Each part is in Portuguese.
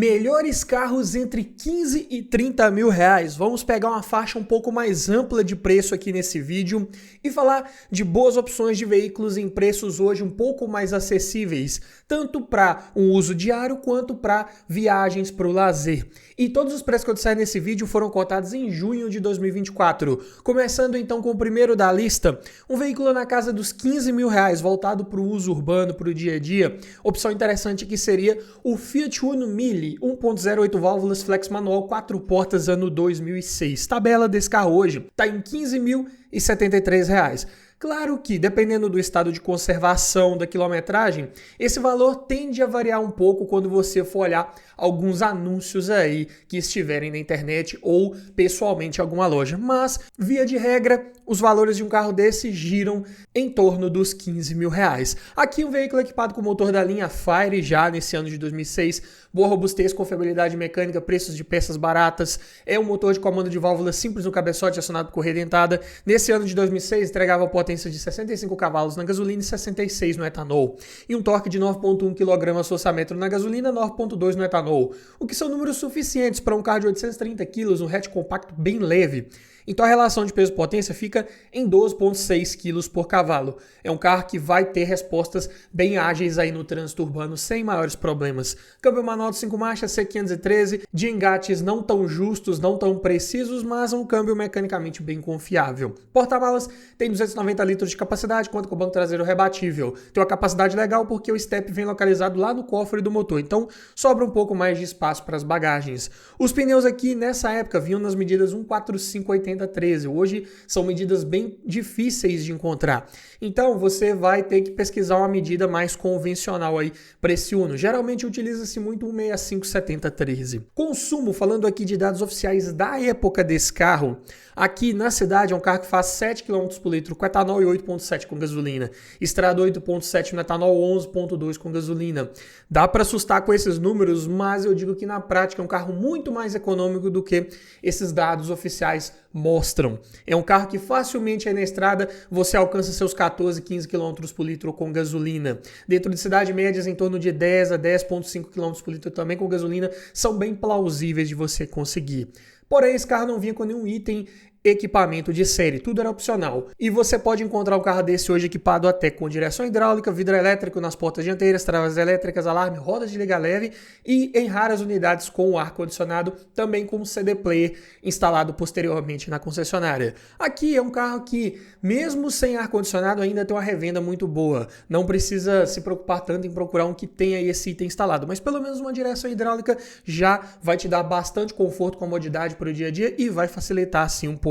Melhores carros entre 15 e 30 mil reais. Vamos pegar uma faixa um pouco mais ampla de preço aqui nesse vídeo e falar de boas opções de veículos em preços hoje um pouco mais acessíveis, tanto para um uso diário quanto para viagens para o lazer. E todos os preços que eu disser nesse vídeo foram cotados em junho de 2024. Começando então com o primeiro da lista, um veículo na casa dos 15 mil reais, voltado para o uso urbano, para o dia a dia. Opção interessante que seria o Fiat Uno Mille 1.08 válvulas flex manual 4 portas ano 2006. Tabela desse carro hoje está em R$ 15.073. Claro que, dependendo do estado de conservação da quilometragem, esse valor tende a variar um pouco quando você for olhar alguns anúncios aí que estiverem na internet ou pessoalmente em alguma loja. Mas, via de regra, os valores de um carro desse giram em torno dos 15 mil reais. Aqui um veículo equipado com motor da linha Fire já nesse ano de 2006, boa robustez, confiabilidade mecânica, preços de peças baratas, é um motor de comando de válvula simples no cabeçote acionado por correia dentada. Nesse ano de 2006 entregava potência de 65 cavalos na gasolina e 66 no etanol, e um torque de 9.1 kgfm na gasolina, 9.2 no etanol, o que são números suficientes para um carro de 830 kg, um hatch compacto bem leve. Então a relação de peso-potência fica em 12,6 kg por cavalo. É um carro que vai ter respostas bem ágeis aí no trânsito urbano sem maiores problemas. Câmbio manual de 5 marchas C513, de engates não tão justos, não tão precisos, mas um câmbio mecanicamente bem confiável. Porta-malas tem 290 litros de capacidade, conta com o banco traseiro rebatível. Tem uma capacidade legal porque o step vem localizado lá no cofre do motor, então sobra um pouco mais de espaço para as bagagens. Os pneus aqui nessa época vinham nas medidas 145/80/13. Hoje são medidas bem difíceis de encontrar. Então você vai ter que pesquisar uma medida mais convencional aí para esse Uno. Geralmente utiliza-se muito 165/70/13. Consumo, falando aqui de dados oficiais da época desse carro, aqui na cidade é um carro que faz 7 km por litro com etanol e 8.7 com gasolina. Estrada 8.7 no etanol, 11.2 com gasolina. Dá para assustar com esses números, mas eu digo que na prática é um carro muito mais econômico do que esses dados oficiais mostram. É um carro que facilmente aí na estrada você alcança seus 14, 15 km por litro com gasolina. Dentro de cidade médias em torno de 10 a 10,5 km por litro também com gasolina são bem plausíveis de você conseguir. Porém, esse carro não vinha com nenhum item equipamento de série, tudo era opcional. E você pode encontrar um carro desse hoje equipado até com direção hidráulica, vidro elétrico nas portas dianteiras, travas elétricas, alarme, rodas de liga leve e em raras unidades com o ar-condicionado, também com CD player instalado posteriormente na concessionária. Aqui é um carro que, mesmo sem ar-condicionado, ainda tem uma revenda muito boa. Não precisa se preocupar tanto em procurar um que tenha esse item instalado, mas pelo menos uma direção hidráulica já vai te dar bastante conforto, comodidade para o dia a dia e vai facilitar assim um pouco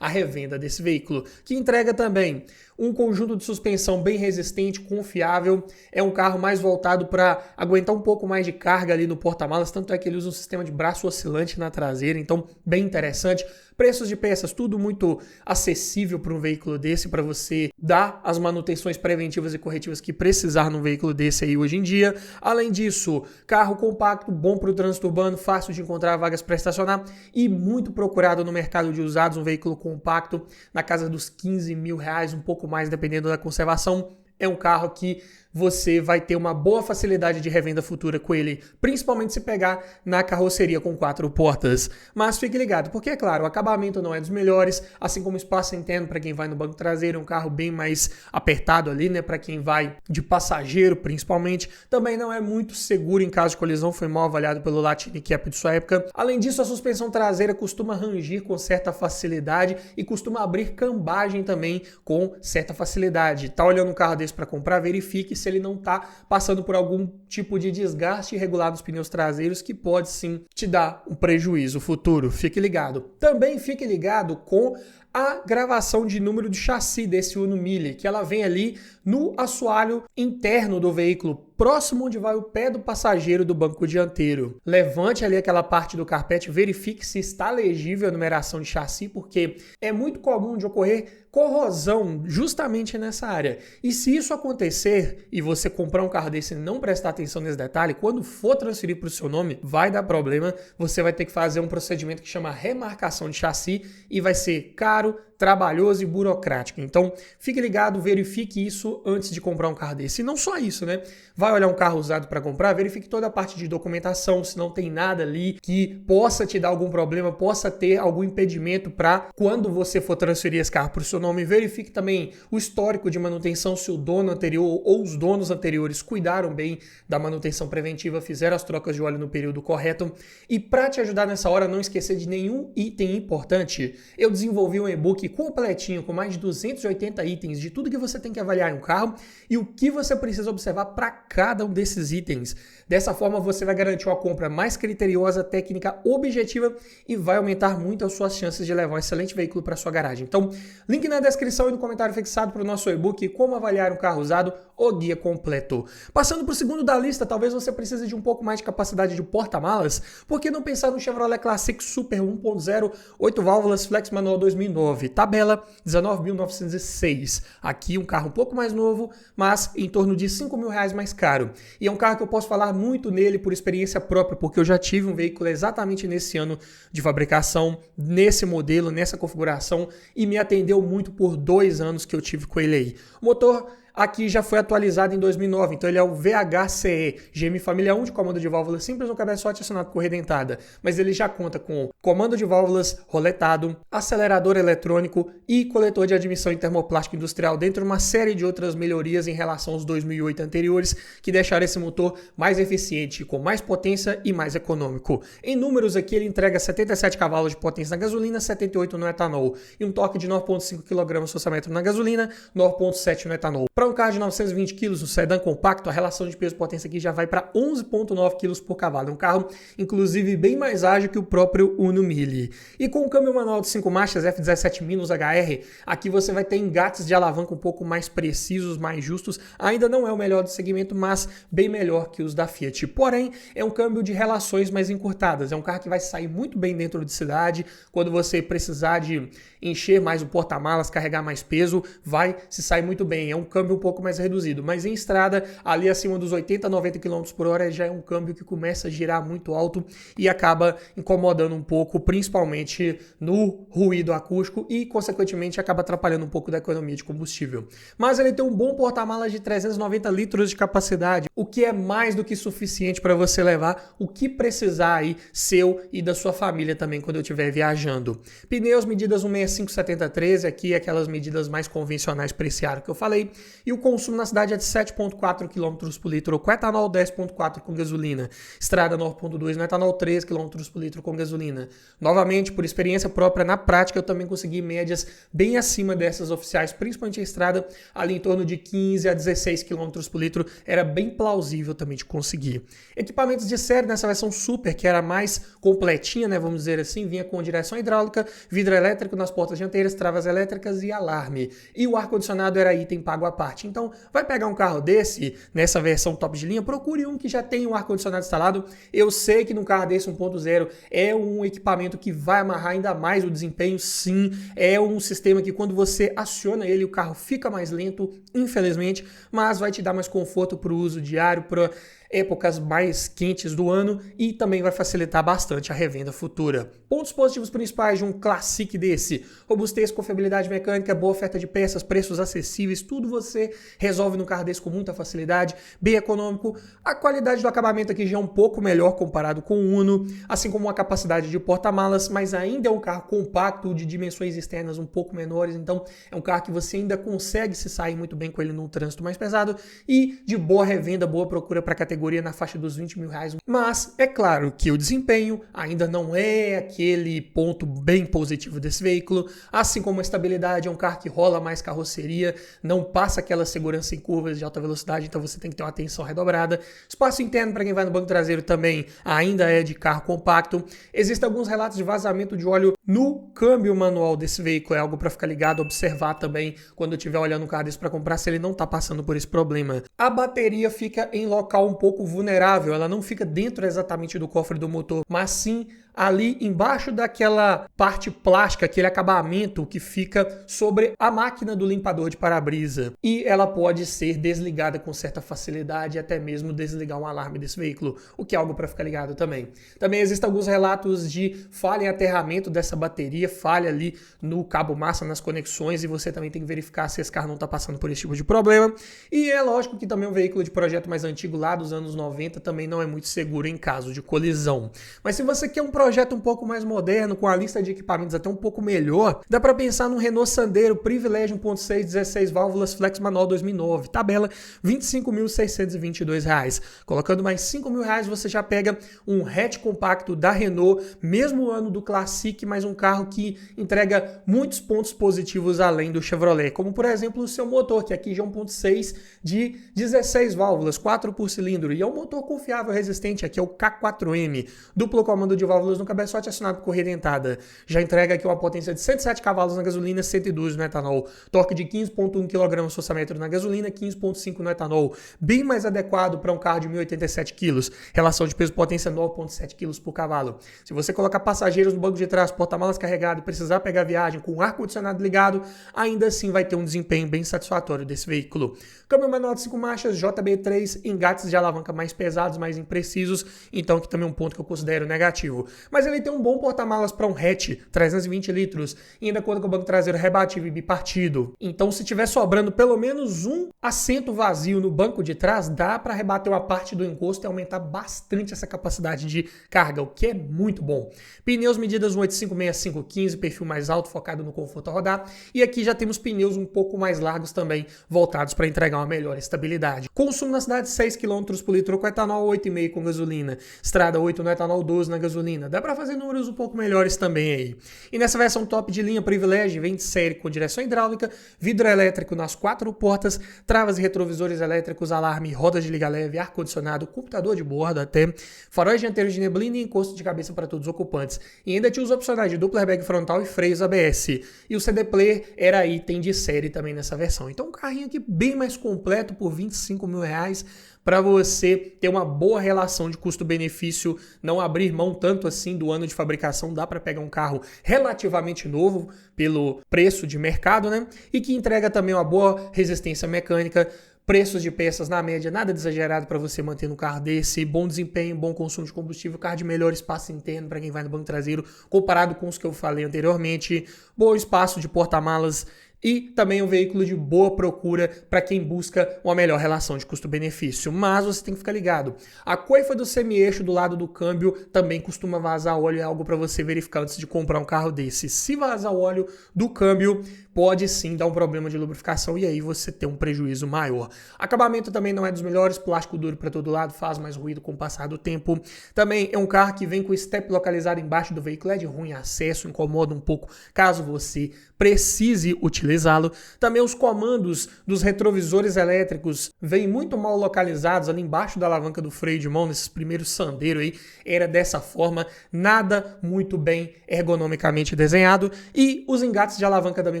a revenda desse veículo, que entrega também um conjunto de suspensão bem resistente, confiável. É um carro mais voltado para aguentar um pouco mais de carga ali no porta-malas, tanto é que ele usa um sistema de braço oscilante na traseira, então bem interessante. Preços de peças, tudo muito acessível para um veículo desse, para você dar as manutenções preventivas e corretivas que precisar num veículo desse aí hoje em dia. Além disso, carro compacto, bom para o trânsito urbano, fácil de encontrar vagas para estacionar e muito procurado no mercado de usados, um veículo compacto na casa dos 15 mil reais, um pouco mais dependendo da conservação. É um carro que você vai ter uma boa facilidade de revenda futura com ele, principalmente se pegar na carroceria com 4 portas. Mas fique ligado, porque é claro, o acabamento não é dos melhores, assim como o espaço interno para quem vai no banco traseiro, é um carro bem mais apertado ali, né, para quem vai de passageiro principalmente. Também não é muito seguro em caso de colisão, foi mal avaliado pelo Latini Cap de sua época. Além disso, a suspensão traseira costuma rangir com certa facilidade e costuma abrir cambagem também com certa facilidade. Tá olhando um carro desse para comprar, verifique se ele não está passando por algum tipo de desgaste irregular nos pneus traseiros que pode sim te dar um prejuízo futuro. Fique ligado. Também fique ligado com a gravação de número de chassi desse Uno Mille, que ela vem ali no assoalho interno do veículo, próximo onde vai o pé do passageiro do banco dianteiro. Levante ali aquela parte do carpete, verifique se está legível a numeração de chassi, porque é muito comum de ocorrer corrosão justamente nessa área. E se isso acontecer e você comprar um carro desse e não prestar atenção nesse detalhe, quando for transferir para o seu nome, vai dar problema. Você vai ter que fazer um procedimento que chama remarcação de chassi e vai ser caro, trabalhoso e burocrático. Então, fique ligado, verifique isso antes de comprar um carro desse. E não só isso, né? Vai olhar um carro usado para comprar, verifique toda a parte de documentação, se não tem nada ali que possa te dar algum problema, possa ter algum impedimento para quando você for transferir esse carro para o seu nome. Verifique também o histórico de manutenção, se o dono anterior ou os donos anteriores cuidaram bem da manutenção preventiva, fizeram as trocas de óleo no período correto. E para te ajudar nessa hora, não esquecer de nenhum item importante, eu desenvolvi um e-book completinho com mais de 280 itens de tudo que você tem que avaliar em um carro e o que você precisa observar para cada um desses itens. Dessa forma, você vai garantir uma compra mais criteriosa, técnica, objetiva e vai aumentar muito as suas chances de levar um excelente veículo para sua garagem. Então, link na descrição e no comentário fixado para o nosso e-book Como Avaliar um Carro Usado, o guia completo. Passando para o segundo da lista, talvez você precise de um pouco mais de capacidade de porta-malas, por que não pensar no Chevrolet Classic Super 1.0, 8 válvulas, flex manual 2009, tabela 19.906. Aqui um carro um pouco mais novo, mas em torno de R$5.000 mais caro. E é um carro que eu posso falar muito nele por experiência própria, porque eu já tive um veículo exatamente nesse ano de fabricação, nesse modelo, nessa configuração, e me atendeu muito por 2 anos que eu tive com ele aí. O motor aqui já foi atualizado em 2009, então ele é o VHCE, GM Família 1 de comando de válvulas simples no cabeçote acionado por redentada, mas ele já conta com comando de válvulas roletado, acelerador eletrônico e coletor de admissão em termoplástico industrial, dentre uma série de outras melhorias em relação aos 2008 anteriores, que deixaram esse motor mais eficiente, com mais potência e mais econômico. Em números aqui ele entrega 77 cavalos de potência na gasolina, 78 no etanol, e um torque de 9,5 kgfm na gasolina, 9,7 no etanol. Para um carro de 920 kg, no sedã compacto, a relação de peso-potência aqui já vai para 11,9 kg por cavalo. É um carro, inclusive, bem mais ágil que o próprio Uno Mille. E com o câmbio manual de 5 marchas F17-HR, aqui você vai ter engates de alavanca um pouco mais precisos, mais justos. Ainda não é o melhor do segmento, mas bem melhor que os da Fiat. Porém, é um câmbio de relações mais encurtadas. É um carro que vai sair muito bem dentro de cidade. Quando você precisar de encher mais o porta-malas, carregar mais peso, vai se sair muito bem. É um câmbio um pouco mais reduzido, mas em estrada, ali acima dos 80 a 90 km por hora, já é um câmbio que começa a girar muito alto e acaba incomodando um pouco, principalmente no ruído acústico e, consequentemente, acaba atrapalhando um pouco da economia de combustível. Mas ele tem um bom porta-malas de 390 litros de capacidade, o que é mais do que suficiente para você levar o que precisar aí, seu e da sua família também, quando eu estiver viajando. Pneus, medidas 165/70/13, aqui aquelas medidas mais convencionais para esse aro que eu falei, e o consumo na cidade é de 7,4 km por litro com etanol, 10,4 com gasolina. Estrada 9,2 no etanol, 3 km por litro com gasolina. Novamente, por experiência própria, na prática eu também consegui médias bem acima dessas oficiais, principalmente a estrada, ali em torno de 15 a 16 km por litro, era bem plausível também de conseguir. Equipamentos de série nessa versão Super, que era mais completinha, né, vamos dizer assim, vinha com direção hidráulica, vidro elétrico nas portas dianteiras, travas elétricas e alarme. E o ar-condicionado era item pago à parte. Então, vai pegar um carro desse, nessa versão top de linha, procure um que já tem um ar-condicionado instalado. Eu sei que num carro desse 1.0 é um equipamento que vai amarrar ainda mais o desempenho, sim. É um sistema que quando você aciona ele, o carro fica mais lento, infelizmente, mas vai te dar mais conforto para o uso diário, para épocas mais quentes do ano e também vai facilitar bastante a revenda futura. Pontos positivos principais de um Classic desse: robustez, confiabilidade mecânica, boa oferta de peças, preços acessíveis, tudo você resolve no carro desse com muita facilidade, bem econômico. A qualidade do acabamento aqui já é um pouco melhor comparado com o Uno, assim como a capacidade de porta-malas, mas ainda é um carro compacto, de dimensões externas um pouco menores, então é um carro que você ainda consegue se sair muito bem com ele num trânsito mais pesado e de boa revenda, boa procura para a categoria na faixa dos R$20.000, mas é claro que o desempenho ainda não é aquele ponto bem positivo desse veículo, assim como a estabilidade. É um carro que rola mais carroceria, não passa aquela segurança em curvas de alta velocidade, então você tem que ter uma atenção redobrada. Espaço interno para quem vai no banco traseiro também ainda é de carro compacto. Existem alguns relatos de vazamento de óleo no câmbio manual desse veículo, é algo para ficar ligado, observar também quando eu estiver olhando um carro desse para comprar, se ele não está passando por esse problema. A bateria fica em local um pouco vulnerável, ela não fica dentro exatamente do cofre do motor, mas sim ali embaixo daquela parte plástica, aquele acabamento que fica sobre a máquina do limpador de para-brisa. E ela pode ser desligada com certa facilidade, até mesmo desligar um alarme desse veículo, o que é algo para ficar ligado também. Também existem alguns relatos de falha em aterramento dessa bateria, falha ali no cabo massa, nas conexões, e você também tem que verificar se esse carro não está passando por esse tipo de problema. E é lógico que também um veículo de projeto mais antigo, lá dos anos 90, também não é muito seguro em caso de colisão. Mas se você quer um projeto um pouco mais moderno, com a lista de equipamentos até um pouco melhor, dá para pensar no Renault Sandero Privilege 1.6 16 válvulas Flex Manual 2009, tabela R$ 25.622. Colocando mais R$ 5.000, você já pega um hatch compacto da Renault, mesmo ano do Classic, mas um carro que entrega muitos pontos positivos além do Chevrolet, como por exemplo o seu motor, que aqui já é 1.6 de 16 válvulas, 4 por cilindro, e é um motor confiável, resistente, aqui é o K4M, duplo comando de válvulas no cabeçote acionado por correia dentada. Já entrega aqui uma potência de 107 cavalos na gasolina, 112 no etanol, torque de 15,1 kgfm na gasolina, 15,5 no etanol, bem mais adequado para um carro de 1.087 kg, relação de peso-potência 9,7 kg por cavalo. Se você colocar passageiros no banco de trás, porta-malas carregado e precisar pegar viagem com o ar-condicionado ligado, ainda assim vai ter um desempenho bem satisfatório desse veículo. Câmbio manual de 5 marchas, JB3, engates de alavanca mais pesados, mais imprecisos, então aqui também é um ponto que eu considero negativo. Mas ele tem um bom porta-malas para um hatch, 320 litros, e ainda conta com o banco traseiro rebatível e bipartido. Então se tiver sobrando pelo menos um assento vazio no banco de trás, dá para rebater uma parte do encosto e aumentar bastante essa capacidade de carga, o que é muito bom. Pneus medidas 185/6515, perfil mais alto, focado no conforto a rodar, e aqui já temos pneus um pouco mais largos também, voltados para entregar uma melhor estabilidade. Consumo na cidade 6 km por litro com etanol, 8,5 com gasolina, estrada 8 no etanol, 12 na gasolina. Dá para fazer números um pouco melhores também aí. E nessa versão top de linha Privilege, vem de série com direção hidráulica, vidro elétrico nas 4 portas, travas e retrovisores elétricos, alarme, rodas de liga leve, ar-condicionado, computador de bordo até, faróis dianteiros de neblina e encosto de cabeça para todos os ocupantes. E ainda tinha os opcionais de duplo airbag frontal e freios ABS. E o CD Player era item de série também nessa versão. Então um carrinho aqui bem mais completo por R$ 25.000, para você ter uma boa relação de custo-benefício, não abrir mão tanto assim do ano de fabricação, dá para pegar um carro relativamente novo pelo preço de mercado, né? E que entrega também uma boa resistência mecânica, preços de peças na média, nada de exagerado para você manter no carro desse, bom desempenho, bom consumo de combustível, carro de melhor espaço interno para quem vai no banco traseiro, comparado com os que eu falei anteriormente, bom espaço de porta-malas, e também um veículo de boa procura para quem busca uma melhor relação de custo-benefício. Mas você tem que ficar ligado. A coifa do semi-eixo do lado do câmbio também costuma vazar óleo, é algo para você verificar antes de comprar um carro desse. Se vazar o óleo do câmbio, pode sim dar um problema de lubrificação e aí você tem um prejuízo maior. Acabamento também não é dos melhores, plástico duro para todo lado, faz mais ruído com o passar do tempo. Também é um carro que vem com o step localizado embaixo do veículo, é de ruim acesso, incomoda um pouco caso você precise utilizá-lo. Também os comandos dos retrovisores elétricos vêm muito mal localizados ali embaixo da alavanca do freio de mão, nesses primeiros Sandero aí, era dessa forma, nada muito bem ergonomicamente desenhado, e os engates de alavanca também,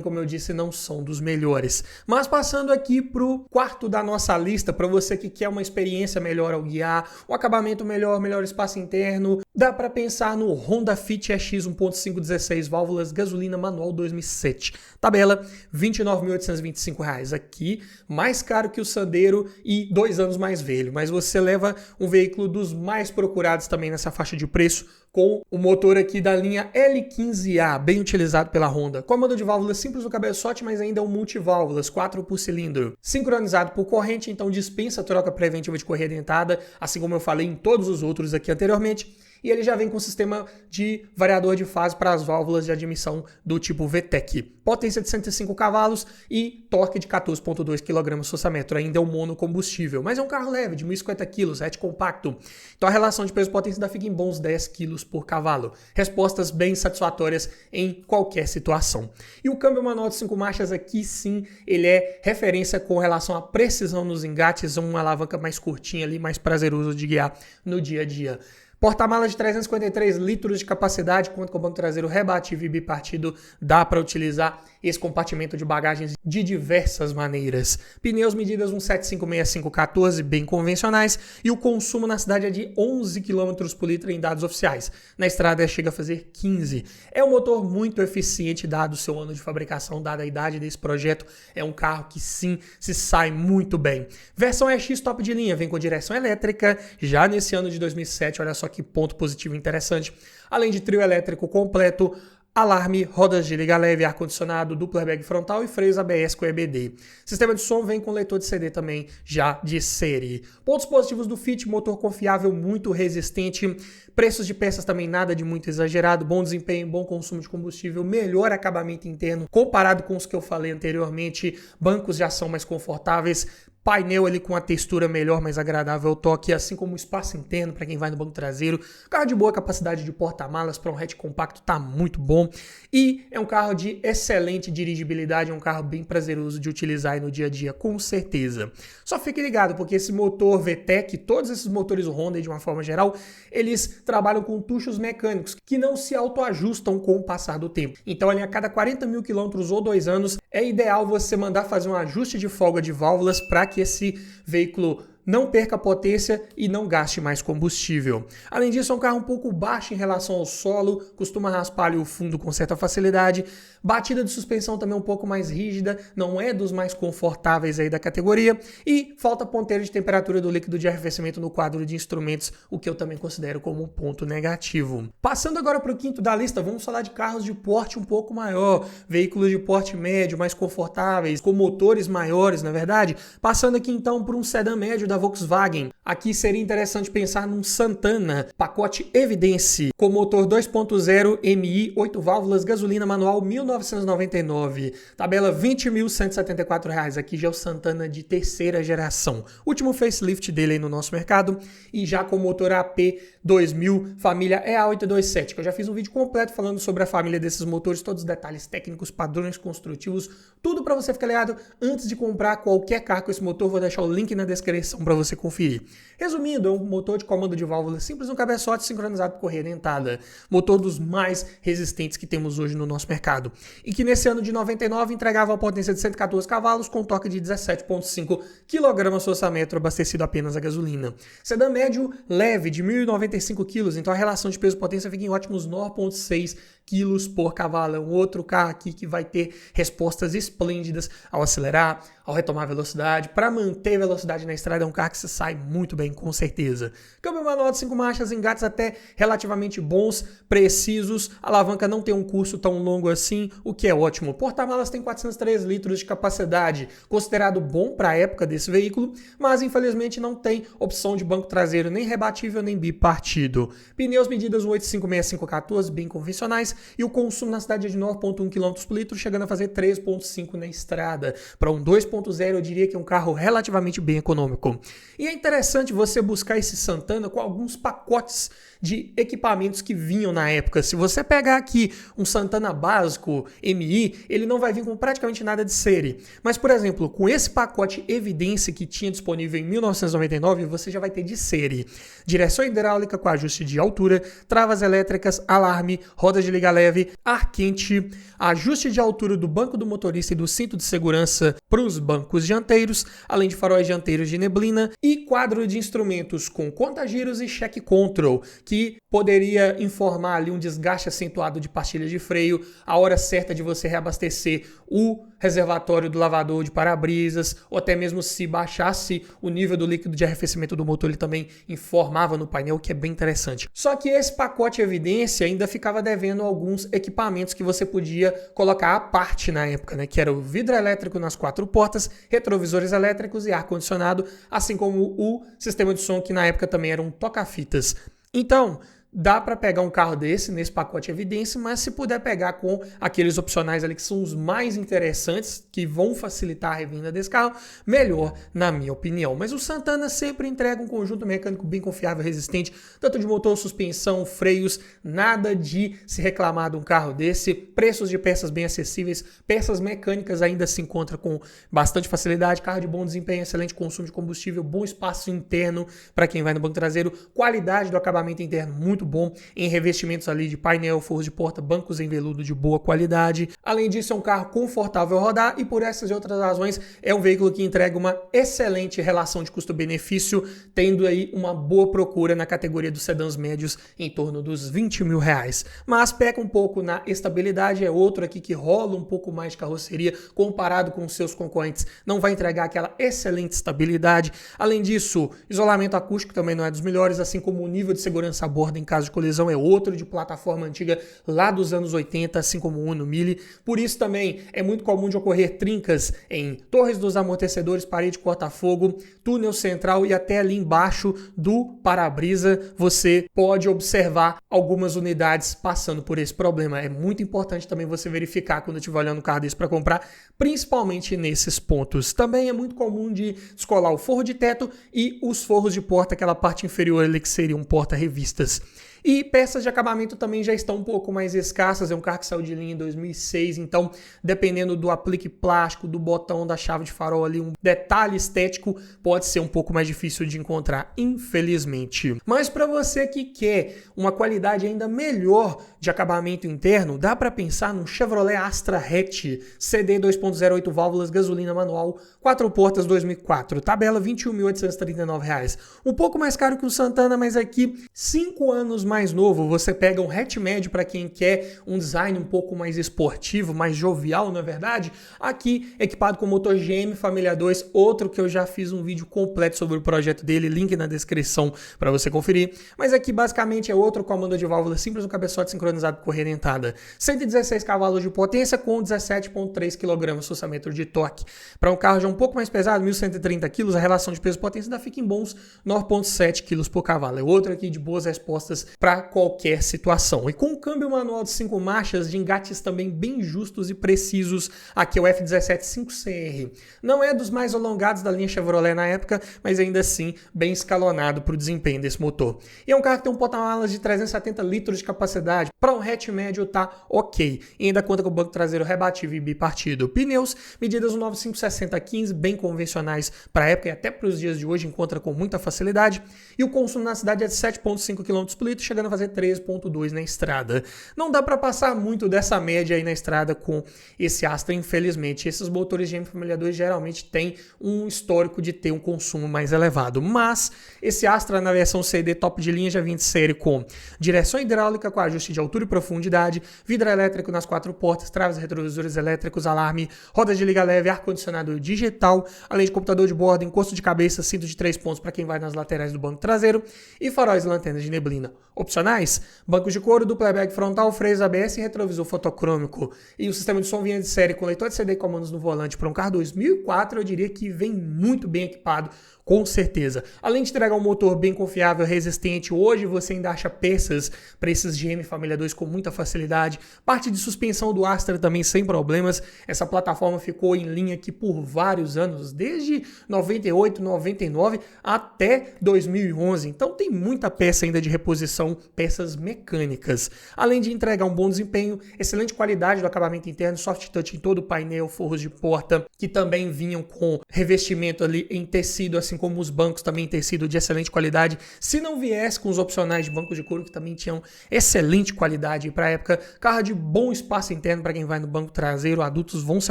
como eu disse, não são dos melhores. Mas passando aqui pro quarto da nossa lista, para você que quer uma experiência melhor ao guiar, um acabamento melhor, melhor espaço interno, dá para pensar no Honda Fit EX 1.5 16 válvulas, gasolina manual 2007. Tabela R$ 29.825. Aqui, mais caro que o Sandero e 2 anos mais velho. Mas você leva um veículo dos mais procurados também nessa faixa de preço, com o motor aqui da linha L15A, bem utilizado pela Honda. Comando de válvulas simples no cabeçote, mas ainda é um multiválvulas, 4 por cilindro. Sincronizado por corrente, então dispensa troca preventiva de correia dentada, assim como eu falei em todos os outros aqui anteriormente. E ele já vem com sistema de variador de fase para as válvulas de admissão do tipo VTEC. Potência de 105 cavalos e torque de 14,2 kgfm. Ainda é um monocombustível, mas é um carro leve, de 1.050 kg, hatch compacto. Então a relação de peso-potência ainda fica em bons 10 kg por cavalo. Respostas bem satisfatórias em qualquer situação. E o câmbio manual de 5 marchas aqui sim, ele é referência com relação à precisão nos engates, uma alavanca mais curtinha ali, mais prazeroso de guiar no dia a dia. Porta-malas de 353 litros de capacidade, conta com banco traseiro rebatível e bipartido, dá para utilizar esse compartimento de bagagens de diversas maneiras. Pneus medidas 1756514, bem convencionais, e o consumo na cidade é de 11 km por litro em dados oficiais. Na estrada chega a fazer 15. É um motor muito eficiente dado o seu ano de fabricação, dada a idade desse projeto. É um carro que sim, se sai muito bem. Versão EX top de linha, vem com direção elétrica, já nesse ano de 2007, olha só que ponto positivo interessante. Além de trio elétrico completo, alarme, rodas de liga leve, ar-condicionado, duplo airbag frontal e freios ABS com EBD. Sistema de som vem com leitor de CD também, já de série. Pontos positivos do Fit, motor confiável, muito resistente. Preços de peças também nada de muito exagerado, bom desempenho, bom consumo de combustível, melhor acabamento interno comparado com os que eu falei anteriormente. Bancos já são mais confortáveis. Painel ali com a textura melhor, mais agradável ao toque, assim como o espaço interno para quem vai no banco traseiro. Carro de boa capacidade de porta-malas, para um hatch compacto tá muito bom. E é um carro de excelente dirigibilidade, é um carro bem prazeroso de utilizar aí no dia a dia, com certeza. Só fique ligado, porque esse motor VTEC, todos esses motores Honda de uma forma geral, eles trabalham com tuchos mecânicos que não se autoajustam com o passar do tempo. Então ali a cada 40 mil quilômetros ou 2 anos, é ideal você mandar fazer um ajuste de folga de válvulas para que esse veículo não perca potência e não gaste mais combustível. Além disso, é um carro um pouco baixo em relação ao solo, costuma raspar ali o fundo com certa facilidade. Batida de suspensão também um pouco mais rígida, não é dos mais confortáveis aí da categoria. E falta ponteiro de temperatura do líquido de arrefecimento no quadro de instrumentos, o que eu também considero como um ponto negativo. Passando agora para o quinto da lista, vamos falar de carros de porte um pouco maior, veículos de porte médio, mais confortáveis, com motores maiores, na verdade. Passando aqui então por um sedã médio da Volkswagen. Aqui seria interessante pensar num Santana, pacote Evidence, com motor 2.0 MI, 8 válvulas, gasolina manual 1999. Tabela R$ 20.174. Aqui já é o Santana de terceira geração. Último facelift dele aí no nosso mercado e já com motor AP 2000, família EA827, que eu já fiz um vídeo completo falando sobre a família desses motores, todos os detalhes técnicos, padrões construtivos, tudo para você ficar ligado antes de comprar qualquer carro com esse motor. Vou deixar o link na descrição para você conferir. Resumindo, é um motor de comando de válvula simples, um cabeçote sincronizado por correia dentada. Motor dos mais resistentes que temos hoje no nosso mercado. E que nesse ano de 99 entregava uma potência de 114 cavalos com torque de 17,5 kgfm abastecido apenas a gasolina. Sedã médio leve de 1.095 kg, então a relação de peso-potência fica em ótimos 9,6 kg por cavalo. É um outro carro aqui que vai ter respostas esplêndidas ao acelerar, ao retomar velocidade. Para manter velocidade na estrada, é um carro que se sai muito bem, com certeza. Câmbio manual de 5 marchas, engates até relativamente bons, precisos. A alavanca não tem um curso tão longo assim, o que é ótimo. Porta-malas tem 403 litros de capacidade, considerado bom para a época desse veículo, mas infelizmente não tem opção de banco traseiro nem rebatível nem bipartido. Pneus medidas 1856514, bem convencionais, e o consumo na cidade é de 9,1 km por litro, chegando a fazer 3,5 na estrada. Para um 2.0 eu diria que é um carro relativamente bem econômico. E é interessante você buscar esse Santana com alguns pacotes de equipamentos que vinham na época. Se você pegar aqui um Santana básico MI, ele não vai vir com praticamente nada de série. Mas, por exemplo, com esse pacote Evidência que tinha disponível em 1999, você já vai ter de série. Direção hidráulica com ajuste de altura, travas elétricas, alarme, rodas de liga leve, ar quente, ajuste de altura do banco do motorista e do cinto de segurança para os bancos dianteiros, além de faróis dianteiros de neblina e quadro de instrumentos com contagiros e check control, que poderia informar ali um desgaste acentuado de pastilhas de freio, a hora certa de você reabastecer o reservatório do lavador de para-brisas, ou até mesmo se baixasse o nível do líquido de arrefecimento do motor, ele também informava no painel, que é bem interessante. Só que esse pacote Evidência ainda ficava devendo alguns equipamentos que você podia colocar à parte na época, né? Que era o vidro elétrico nas 4 portas, retrovisores elétricos e ar-condicionado, assim como o sistema de som, que na época também era um toca-fitas. Então, dá para pegar um carro desse nesse pacote evidência, mas se puder pegar com aqueles opcionais ali que são os mais interessantes, que vão facilitar a revenda desse carro, melhor, na minha opinião. Mas o Santana sempre entrega um conjunto mecânico bem confiável, resistente, tanto de motor, suspensão, freios, nada de se reclamar de um carro desse. Preços de peças bem acessíveis, peças mecânicas ainda se encontra com bastante facilidade, carro de bom desempenho, excelente consumo de combustível, bom espaço interno para quem vai no banco traseiro, qualidade do acabamento interno muito bom, em revestimentos ali de painel, forros de porta, bancos em veludo de boa qualidade. Além disso, é um carro confortável a rodar e por essas e outras razões é um veículo que entrega uma excelente relação de custo-benefício, tendo aí uma boa procura na categoria dos sedãs médios em torno dos R$20.000. Mas peca um pouco na estabilidade, é outro aqui que rola um pouco mais de carroceria comparado com seus concorrentes, não vai entregar aquela excelente estabilidade. Além disso, isolamento acústico também não é dos melhores, assim como o nível de segurança a bordo em caso de colisão é outro de plataforma antiga lá dos anos 80, assim como o Uno Mille. Por isso também é muito comum de ocorrer trincas em torres dos amortecedores, parede corta-fogo, túnel central e até ali embaixo do para-brisa você pode observar algumas unidades passando por esse problema. É muito importante também você verificar quando estiver olhando um carro desse para comprar, principalmente nesses pontos. Também é muito comum de descolar o forro de teto e os forros de porta, aquela parte inferior ali que seria um porta-revistas. E peças de acabamento também já estão um pouco mais escassas, é um carro que saiu de linha em 2006, então dependendo do aplique plástico, do botão da chave de farol ali, um detalhe estético pode ser um pouco mais difícil de encontrar, infelizmente. Mas para você que quer uma qualidade ainda melhor de acabamento interno, dá para pensar no Chevrolet Astra Hatch, CD 2.0 8 válvulas, gasolina manual, 4 portas 2004, tabela R$ 21.839. Um pouco mais caro que o Santana, mas aqui 5 anos mais novo, você pega um hatch médio para quem quer um design um pouco mais esportivo, mais jovial, na verdade, aqui equipado com motor GM Família 2, outro que eu já fiz um vídeo completo sobre o projeto dele, link na descrição para você conferir, mas aqui basicamente é outro comando de válvula simples, um cabeçote sincronizado por correia dentada, 116 cavalos de potência com 17,3 kg forçamento de torque. Para um carro já um pouco mais pesado, 1.130 kg, a relação de peso-potência ainda fica em bons 9,7 kg por cavalo. É outro aqui de boas respostas para qualquer situação. E com um câmbio manual de 5 marchas, de engates também bem justos e precisos, aqui é o F17 5CR. Não é dos mais alongados da linha Chevrolet na época, mas ainda assim bem escalonado para o desempenho desse motor. E é um carro que tem um porta-malas de 370 litros de capacidade, para um hatch médio tá ok. E ainda conta com o banco traseiro rebatível e bipartido. Pneus, medidas 195/60/15, bem convencionais para a época e até para os dias de hoje, encontra com muita facilidade. E o consumo na cidade é de 7,5 km por litro, chegando a fazer 3,2 na estrada. Não dá para passar muito dessa média aí na estrada com esse Astra, infelizmente. Esses motores GM Família 2 geralmente têm um histórico de ter um consumo mais elevado, mas esse Astra na versão CD top de linha já vinha de série com direção hidráulica com ajuste de altura e profundidade, vidro elétrico nas 4 portas, traves retrovisores elétricos, alarme, rodas de liga leve, ar-condicionado digital, além de computador de bordo, encosto de cabeça, cinto de 3 pontos para quem vai nas laterais do banco traseiro e faróis e lanternas de neblina. Opcionais, bancos de couro, dupla airbag frontal, freios ABS e retrovisor fotocrômico. E o sistema de som vinha de série com leitor de CD e comandos no volante. Para um carro 2004, eu diria que vem muito bem equipado, com certeza. Além de entregar um motor bem confiável, resistente, hoje você ainda acha peças para esses GM Família 2 com muita facilidade. Parte de suspensão do Astra também sem problemas. Essa plataforma ficou em linha aqui por vários anos, desde 98, 99 até 2011. Então tem muita peça ainda de reposição, peças mecânicas. Além de entregar um bom desempenho, excelente qualidade do acabamento interno, soft touch em todo o painel, forros de porta, que também vinham com revestimento ali em tecido, assim como os bancos também em tecido de excelente qualidade. Se não viesse com os opcionais de bancos de couro, que também tinham excelente qualidade para a época, carro de bom espaço interno para quem vai no banco traseiro, adultos vão se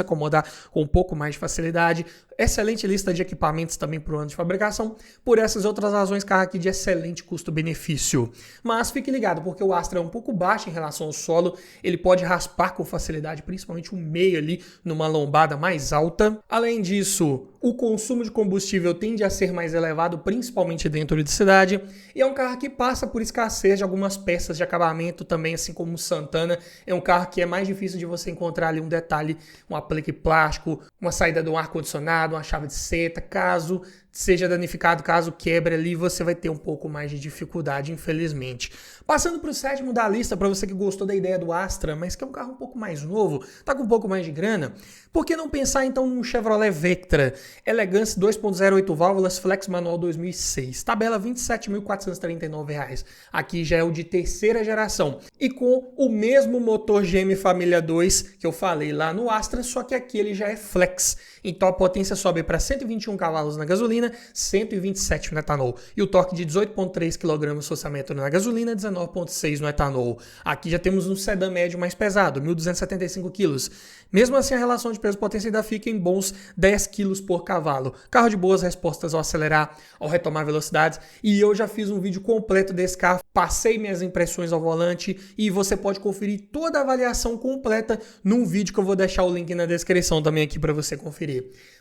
acomodar com um pouco mais de facilidade. Excelente lista de equipamentos também para o ano de fabricação. Por essas outras razões, carro aqui de excelente custo-benefício. Mas fique ligado, porque o Astra é um pouco baixo em relação ao solo, ele pode raspar com facilidade, principalmente o meio ali, numa lombada mais alta. Além disso, o consumo de combustível tende a ser mais elevado, principalmente dentro de cidade, e é um carro que passa por escassez de algumas peças de acabamento também, assim como o Santana. É um carro que é mais difícil de você encontrar ali um detalhe, um aplique plástico, uma saída do ar-condicionado, uma chave de seta, caso seja danificado, caso quebre ali, você vai ter um pouco mais de dificuldade, infelizmente. Passando para o sétimo da lista, para você que gostou da ideia do Astra, mas que é um carro um pouco mais novo, tá com um pouco mais de grana, por que não pensar então num Chevrolet Vectra Elegance 2.0 8 válvulas Flex Manual 2006, tabela R$ 27.439. Aqui já é o de terceira geração e com o mesmo motor GM Família 2 que eu falei lá no Astra, só que aqui ele já é Flex. Então a potência sobe para 121 cavalos na gasolina, 127 no etanol. E o torque de 18,3 kgfm na gasolina, 19,6 no etanol. Aqui já temos um sedã médio mais pesado, 1.275 kg. Mesmo assim, a relação de peso-potência ainda fica em bons 10 kg por cavalo. Carro de boas respostas ao acelerar, ao retomar velocidades. E eu já fiz um vídeo completo desse carro, passei minhas impressões ao volante e você pode conferir toda a avaliação completa num vídeo que eu vou deixar o link na descrição também aqui para você conferir.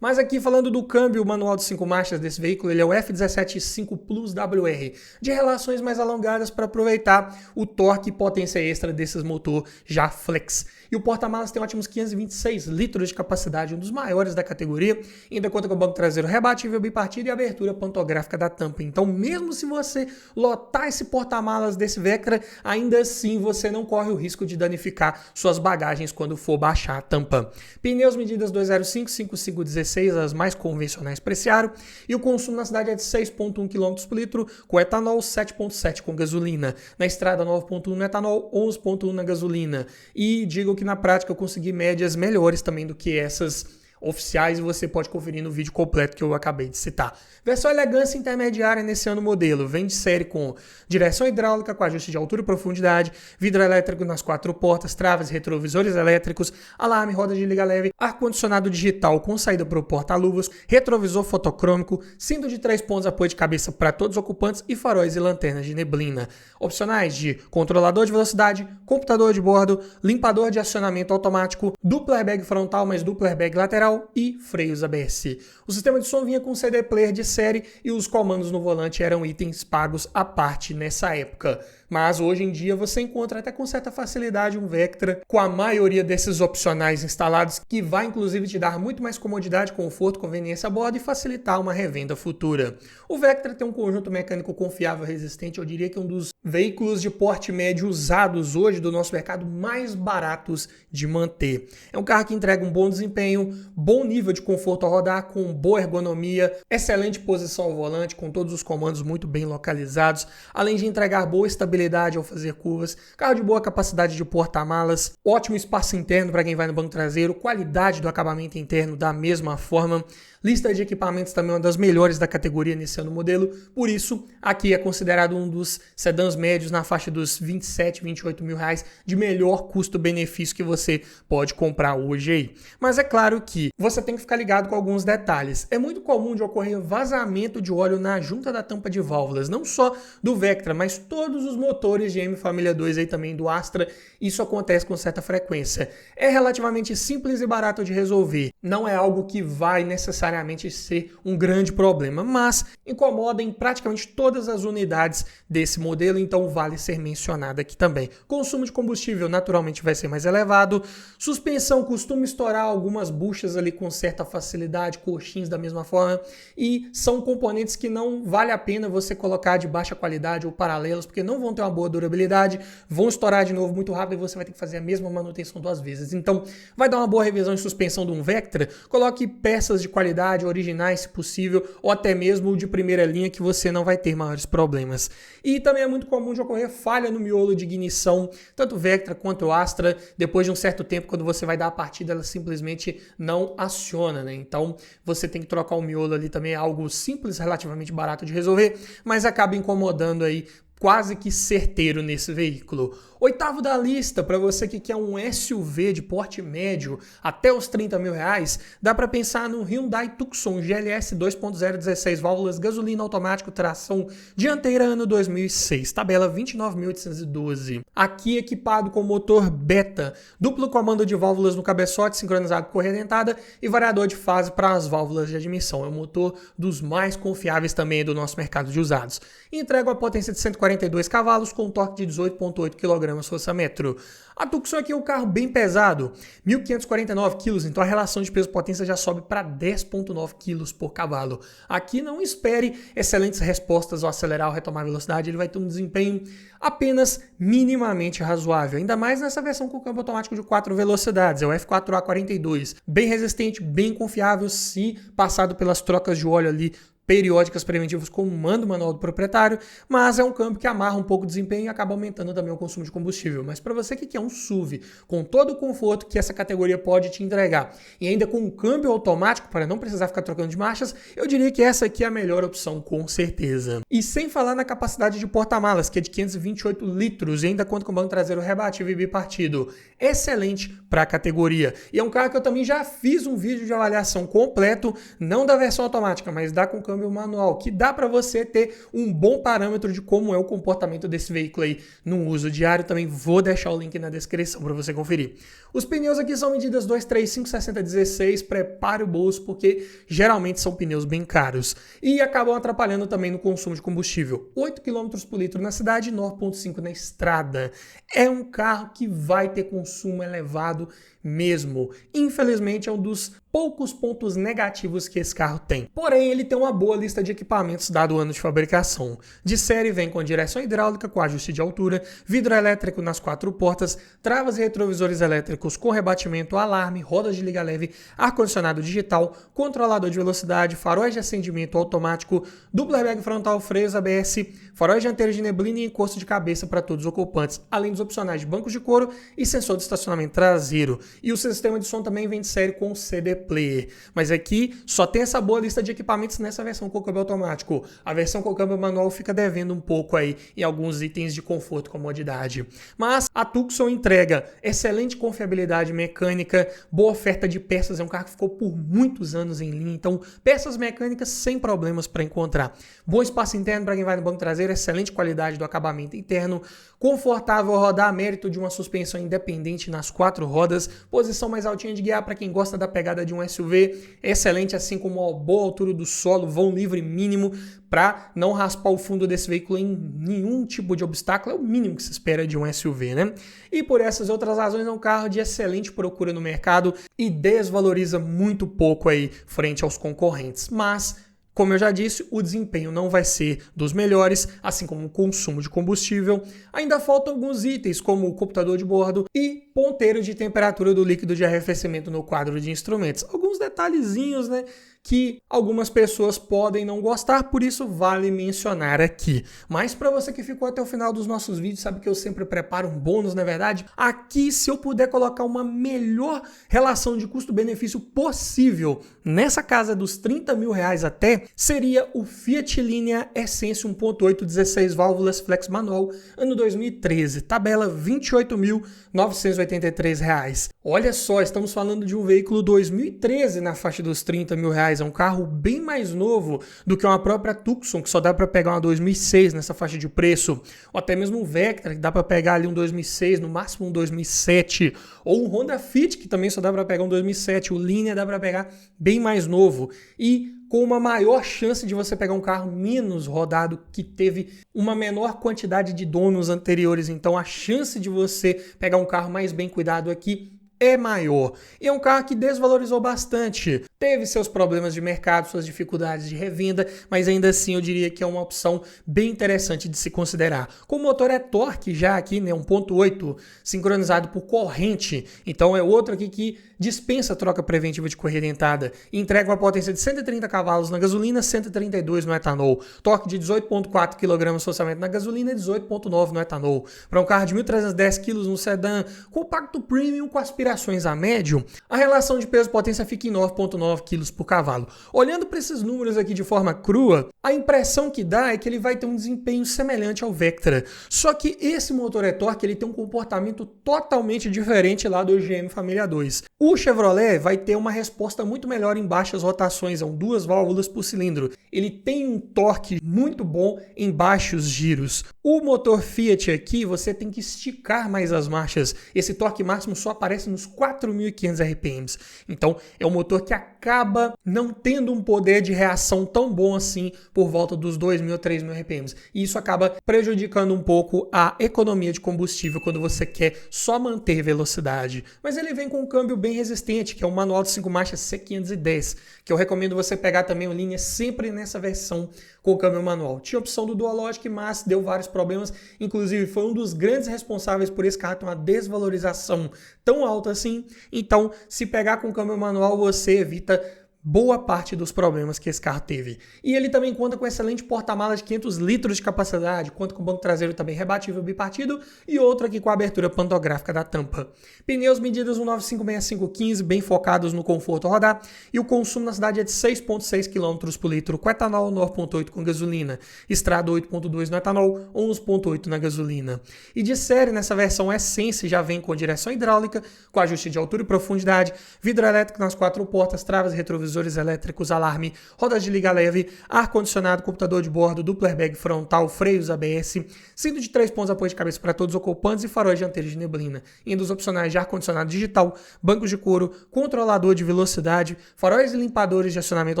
Mas aqui falando do câmbio manual de 5 marchas desse veículo, ele é o F17.5 Plus WR, de relações mais alongadas para aproveitar o torque e potência extra desses motor já flex. E o porta-malas tem ótimos 526 litros de capacidade, um dos maiores da categoria, ainda conta com o banco traseiro rebatível bipartido e abertura pantográfica da tampa. Então, mesmo se você lotar esse porta-malas desse Vectra, ainda assim você não corre o risco de danificar suas bagagens quando for baixar a tampa. Pneus medidas 205, 5516, as mais convencionais para esse aro, e o consumo na cidade é de 6,1 km por litro, com etanol, 7,7 com gasolina. Na estrada, 9,1 no etanol, 11,1 na gasolina. E digo que na prática eu consegui médias melhores também do que essas oficiais e você pode conferir no vídeo completo que eu acabei de citar. Versão elegância intermediária nesse ano modelo, vem de série com direção hidráulica com ajuste de altura e profundidade, vidro elétrico nas 4 portas, travas e retrovisores elétricos, alarme, roda de liga leve, ar-condicionado digital com saída para o porta-luvas, retrovisor fotocrômico, cinto de 3 pontos, apoio de cabeça para todos os ocupantes e faróis e lanternas de neblina. Opcionais de controlador de velocidade, computador de bordo, limpador de acionamento automático, dupla airbag frontal mais dupla airbag lateral e freios ABS. O sistema de som vinha com CD player de série e os comandos no volante eram itens pagos à parte nessa época. Mas hoje em dia você encontra até com certa facilidade um Vectra com a maioria desses opcionais instalados, que vai inclusive te dar muito mais comodidade, conforto, conveniência a bordo e facilitar uma revenda futura. O Vectra tem um conjunto mecânico confiável e resistente, eu diria que é um dos veículos de porte médio usados hoje do nosso mercado mais baratos de manter. É um carro que entrega um bom desempenho, bom nível de conforto ao rodar, com boa ergonomia, excelente posição ao volante, com todos os comandos muito bem localizados, além de entregar boa estabilidade ao fazer curvas, carro de boa capacidade de porta-malas, ótimo espaço interno para quem vai no banco traseiro, qualidade do acabamento interno da mesma forma, lista de equipamentos também uma das melhores da categoria nesse ano modelo, por isso aqui é considerado um dos sedãs médios na faixa dos 27, 28 mil reais de melhor custo-benefício que você pode comprar hoje aí. Mas é claro que você tem que ficar ligado com alguns detalhes. É muito comum de ocorrer vazamento de óleo na junta da tampa de válvulas, não só do Vectra, mas todos os motores GM Família 2 aí também do Astra, isso acontece com certa frequência. É relativamente simples e barato de resolver, não é algo que vai necessariamente ser um grande problema, mas incomoda em praticamente todas as unidades desse modelo, então vale ser mencionado aqui também. Consumo de combustível naturalmente vai ser mais elevado, suspensão costuma estourar algumas buchas ali com certa facilidade, coxins da mesma forma, e são componentes que não vale a pena você colocar de baixa qualidade ou paralelos, porque não vão ter uma boa durabilidade, vão estourar de novo muito rápido e você vai ter que fazer a mesma manutenção 2 vezes. Então, vai dar uma boa revisão em suspensão de um Vectra, coloque peças de qualidade, originais se possível, ou até mesmo de primeira linha que você não vai ter maiores problemas. E também é muito comum de ocorrer falha no miolo de ignição, tanto o Vectra quanto o Astra, depois de um certo tempo, quando você vai dar a partida, ela simplesmente não aciona, né? Então, você tem que trocar o miolo ali também, é algo simples, relativamente barato de resolver, mas acaba incomodando aí quase que certeiro nesse veículo. Oitavo da lista, para você que quer um SUV de porte médio até os 30 mil reais, dá para pensar no Hyundai Tucson GLS 2.0 16 válvulas, gasolina automático, tração dianteira, ano 2006, tabela 29.812. Aqui equipado com motor beta, duplo comando de válvulas no cabeçote, sincronizado com correia dentada e variador de fase para as válvulas de admissão. É um motor dos mais confiáveis também do nosso mercado de usados. Entrega uma potência de 140 542 cavalos com torque de 18,8 kgfm. A Tucson aqui é um carro bem pesado, 1.549 kg, então a relação de peso-potência já sobe para 10,9 kg por cavalo. Aqui não espere excelentes respostas ao acelerar ou retomar a velocidade, ele vai ter um desempenho apenas minimamente razoável, ainda mais nessa versão com câmbio automático de 4 velocidades, é o F4A42, bem resistente, bem confiável se passado pelas trocas de óleo ali periódicas preventivas como manda o manual do proprietário, mas é um câmbio que amarra um pouco o desempenho e acaba aumentando também o consumo de combustível. Mas para você que quer um SUV com todo o conforto que essa categoria pode te entregar e ainda com um câmbio automático para não precisar ficar trocando de marchas, eu diria que essa aqui é a melhor opção com certeza. E sem falar na capacidade de porta-malas, que é de 528 litros e ainda conta com banco traseiro rebatível e bipartido. Excelente para a categoria. E é um carro que eu também já fiz um vídeo de avaliação completo, não da versão automática, mas da com câmbio manual, que dá para você ter um bom parâmetro de como é o comportamento desse veículo aí no uso diário. Também vou deixar o link na descrição para você conferir. Os pneus aqui são medidas 235, 60, 16, prepare o bolso, porque geralmente são pneus bem caros e acabam atrapalhando também no consumo de combustível. 8 km por litro na cidade e 9,5 na estrada. É um carro que vai ter consumo elevado mesmo. Infelizmente é um dos poucos pontos negativos que esse carro tem. Porém, ele tem uma boa lista de equipamentos dado o ano de fabricação. De série vem com direção hidráulica com ajuste de altura, vidro elétrico nas 4 portas, travas e retrovisores elétricos com rebatimento, alarme, rodas de liga leve, ar-condicionado digital, controlador de velocidade, faróis de acendimento automático, duplo airbag frontal, freios ABS, faróis dianteiros de neblina e encosto de cabeça para todos os ocupantes, além dos opcionais de bancos de couro e sensor de estacionamento traseiro. E o sistema de som também vem de série com CD Player. Mas aqui só tem essa boa lista de equipamentos nessa versão com câmbio automático. A versão com câmbio manual fica devendo um pouco aí em alguns itens de conforto e comodidade. Mas a Tucson entrega excelente confiabilidade mecânica, boa oferta de peças, é um carro que ficou por muitos anos em linha, então peças mecânicas sem problemas para encontrar. Bom espaço interno para quem vai no banco traseiro, excelente qualidade do acabamento interno, confortável ao rodar, mérito de uma suspensão independente nas 4 rodas, posição mais altinha de guiar para quem gosta da pegada de um SUV, excelente, assim como a boa altura do solo, vão livre mínimo para não raspar o fundo desse veículo em nenhum tipo de obstáculo, é o mínimo que se espera de um SUV, né? E por essas outras razões é um carro de excelente procura no mercado e desvaloriza muito pouco aí frente aos concorrentes, mas como eu já disse, o desempenho não vai ser dos melhores, assim como o consumo de combustível. Ainda faltam alguns itens, como o computador de bordo e ponteiro de temperatura do líquido de arrefecimento no quadro de instrumentos. Alguns detalhezinhos, né, que algumas pessoas podem não gostar, por isso vale mencionar aqui. Mas para você que ficou até o final dos nossos vídeos, sabe que eu sempre preparo um bônus, na verdade? Aqui, se eu puder colocar uma melhor relação de custo-benefício possível nessa casa dos 30 mil reais até, seria o Fiat Linea Essence 1.8 16 válvulas flex manual, ano 2013, tabela R$ 28.983 reais. Olha só, estamos falando de um veículo 2013 na faixa dos 30 mil reais. É um carro bem mais novo do que uma própria Tucson, que só dá para pegar uma 2006 nessa faixa de preço, ou até mesmo um Vectra, que dá para pegar ali um 2006, no máximo um 2007, ou um Honda Fit, que também só dá para pegar um 2007, o Linea dá para pegar bem mais novo, e com uma maior chance de você pegar um carro menos rodado, que teve uma menor quantidade de donos anteriores, então a chance de você pegar um carro mais bem cuidado aqui é maior. E é um carro que desvalorizou bastante. Teve seus problemas de mercado, suas dificuldades de revenda, mas ainda assim eu diria que é uma opção bem interessante de se considerar. Com o motor é torque já aqui, né, 1.8, sincronizado por corrente. Então é outro aqui que dispensa troca preventiva de correia dentada. E entrega uma potência de 130 cavalos na gasolina, 132 no etanol. Torque de 18,4 kg na gasolina e 18,9 no etanol. Para um carro de 1.310 kg no sedã, compacto premium com aspirações a médio, a relação de peso-potência fica em 9,9 kg por cavalo. Olhando para esses números aqui de forma crua, a impressão que dá é que ele vai ter um desempenho semelhante ao Vectra. Só que esse motor e-torque ele tem um comportamento totalmente diferente lá do GM Família 2. O Chevrolet vai ter uma resposta muito melhor em baixas rotações, são 2 válvulas por cilindro. Ele tem um torque muito bom em baixos giros. O motor Fiat aqui, você tem que esticar mais as marchas. Esse torque máximo só aparece nos 4.500 RPMs. Então, é um motor que acaba não tendo um poder de reação tão bom assim por volta dos 2.000 a 3.000 RPMs. E isso acaba prejudicando um pouco a economia de combustível quando você quer só manter velocidade. Mas ele vem com um câmbio bem resistente, que é o manual de 5 marchas C510, que eu recomendo você pegar também o Linea sempre nessa versão com o câmbio manual. Tinha a opção do Dualogic, mas deu vários problemas, inclusive foi um dos grandes responsáveis por esse carro ter uma desvalorização tão alta assim. Então, se pegar com o câmbio manual, você evita boa parte dos problemas que esse carro teve. E ele também conta com excelente porta-malas de 500 litros de capacidade, conta com banco traseiro também rebatível bipartido e outro aqui com a abertura pantográfica da tampa. Pneus medidos 195/6515, bem focados no conforto ao rodar, e o consumo na cidade é de 6,6 km por litro com etanol, 9,8 com gasolina, estrada 8,2 no etanol, 11,8 na gasolina. E de série, nessa versão Essence já vem com direção hidráulica, com ajuste de altura e profundidade, vidro elétrico nas 4 portas, travas e retrovisores elétricos, alarme, rodas de liga leve, ar-condicionado, computador de bordo, duplo airbag frontal, freios ABS, cinto de 3 pontos, apoio de cabeça para todos os ocupantes e faróis dianteiros de neblina. Indo os opcionais de ar-condicionado digital, bancos de couro, controlador de velocidade, faróis e limpadores de acionamento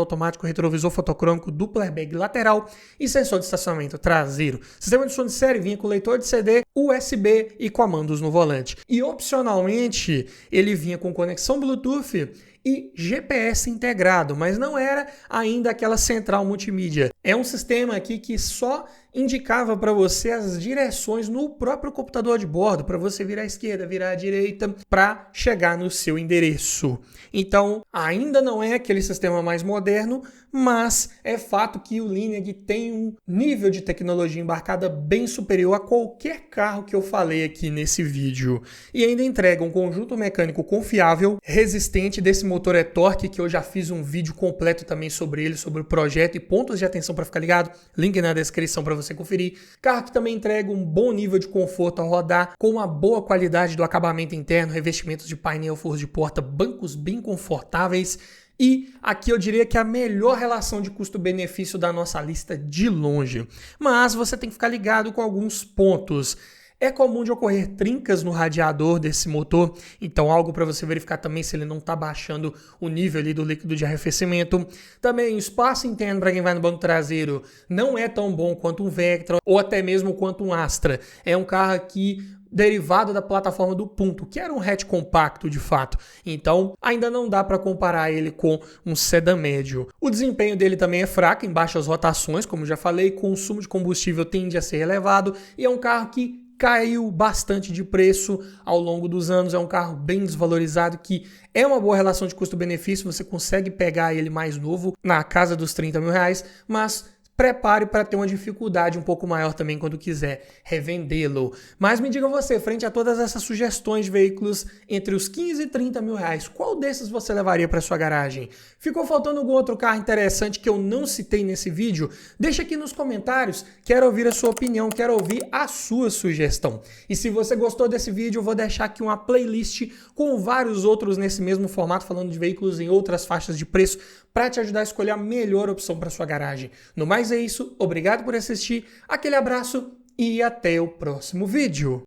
automático, retrovisor fotocrômico, duplo airbag lateral e sensor de estacionamento traseiro. Sistema de som de série vinha com leitor de CD, USB e comandos no volante. E opcionalmente, ele vinha com conexão Bluetooth e GPS integrado, mas não era ainda aquela central multimídia. É um sistema aqui que só indicava para você as direções no próprio computador de bordo, para você virar à esquerda, virar à direita, para chegar no seu endereço. Então, ainda não é aquele sistema mais moderno, mas é fato que o Lineag tem um nível de tecnologia embarcada bem superior a qualquer carro que eu falei aqui nesse vídeo. E ainda entrega um conjunto mecânico confiável, resistente desse motor e-torque, que eu já fiz um vídeo completo também sobre ele, sobre o projeto e pontos de atenção para ficar ligado. Link na descrição para você conferir. Carro que também entrega um bom nível de conforto ao rodar, com uma boa qualidade do acabamento interno, revestimentos de painel, forro de porta, bancos bem confortáveis. E aqui eu diria que é a melhor relação de custo-benefício da nossa lista de longe. Mas você tem que ficar ligado com alguns pontos. É comum de ocorrer trincas no radiador desse motor, então algo para você verificar também se ele não está baixando o nível ali do líquido de arrefecimento. Também o espaço interno para quem vai no banco traseiro não é tão bom quanto um Vectra ou até mesmo quanto um Astra. É um carro aqui derivado da plataforma do Punto, que era um hatch compacto de fato. Então, ainda não dá para comparar ele com um sedã médio. O desempenho dele também é fraco em baixas rotações, como já falei, consumo de combustível tende a ser elevado e é um carro que caiu bastante de preço ao longo dos anos, é um carro bem desvalorizado que é uma boa relação de custo-benefício, você consegue pegar ele mais novo na casa dos 30 mil reais, mas prepare para ter uma dificuldade um pouco maior também quando quiser revendê-lo. Mas me diga você, frente a todas essas sugestões de veículos entre os 15 e 30 mil reais, qual desses você levaria para sua garagem? Ficou faltando algum outro carro interessante que eu não citei nesse vídeo? Deixa aqui nos comentários, quero ouvir a sua opinião, quero ouvir a sua sugestão. E se você gostou desse vídeo, eu vou deixar aqui uma playlist com vários outros nesse mesmo formato, falando de veículos em outras faixas de preço, para te ajudar a escolher a melhor opção para sua garagem. No mais é isso, obrigado por assistir, aquele abraço e até o próximo vídeo.